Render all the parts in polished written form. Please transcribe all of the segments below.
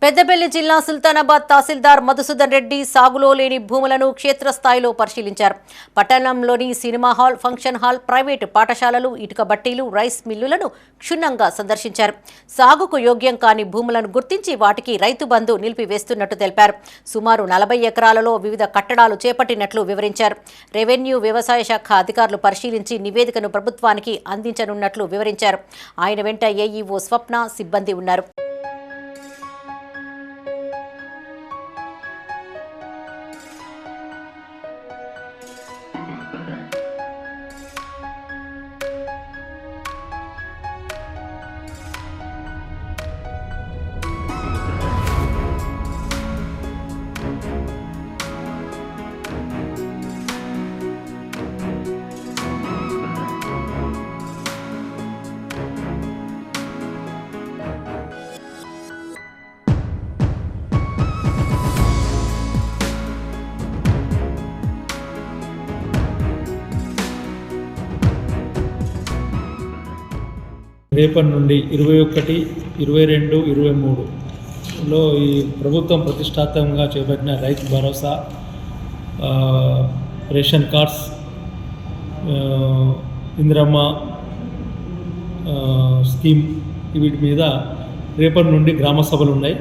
పెద్దపల్లి జిల్లా సుల్తానాబాద్ తహసీల్దార్ మధుసూదన్ రెడ్డి సాగులో లేని భూములను క్షేత్రస్థాయిలో పరిశీలించారు. పట్టణంలోని cinema hall, function hall, private పాఠశాలలు, ఇటుక బట్టీలు, రైస్ మిల్లులను క్షుణ్ణంగా సందర్శించారు. సాగుకు యోగ్యం కాని భూములను గుర్తించి వాటికి రైతు బంధు నిలిపివేస్తున్నట్టు తెలిపారు. సుమారు 40 ఎకరాలలో వివిధ కట్టడాలు చేపట్టినట్లు వివరించారు. రెవెన్యూ, వ్యవసాయ శాఖ అధికారులు పరిశీలించి నివేదికను ప్రభుత్వానికి అందించనున్నట్లు వివరించారు. ఆయన వెంట ఏఈఓ స్వప్న, సిబ్బంది ఉన్నారు. రేపటి నుండి 21, 22, 23లో ఈ ప్రభుత్వం ప్రతిష్టాత్మకంగా చేపట్టిన Rythu Bharosa, ration cards, Indiramma scheme వీటి మీద రేపటి నుండి గ్రామ సభలు ఉన్నాయి.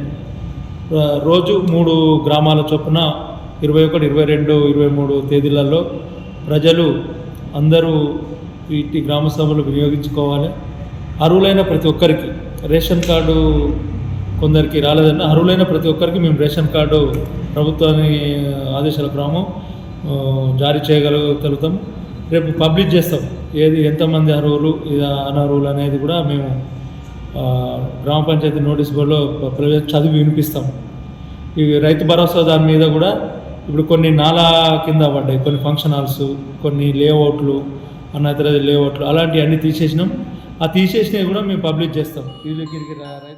రోజు 3 గ్రామాల చొప్పున 21, 22, 23 తేదీలలో ప్రజలు అందరూ వీటి గ్రామ సభలు వినియోగించుకోవాలి. అర్హులైన ప్రతి ఒక్కరికి రేషన్ కార్డు, కొందరికి రాలేదన్న అర్హులైన ప్రతి ఒక్కరికి మేము రేషన్ కార్డు ప్రభుత్వాన్ని ఆదేశాల ప్రకారం జారీ చేయగలుగుతాం. రేపు పబ్లిష్ చేస్తాం ఎంతమంది అర్హులు, అనర్హులు అనేది కూడా మేము గ్రామ పంచాయతీ నోటీస్ బోర్డులో చదివి వినిపిస్తాం. ఇవి రైతు భరోసా దాని మీద కూడా ఇప్పుడు కొన్ని నాలా కింద పడ్డాయి, కొన్ని ఫంక్షన్ హాల్స్, కొన్ని లేఅవుట్లు, అన్నతర లేఅవుట్లు అలాంటివి అన్నీ తీసేసినాం. ఆ తీసేసినవి కూడా మేము పబ్లిష్ చేస్తాం.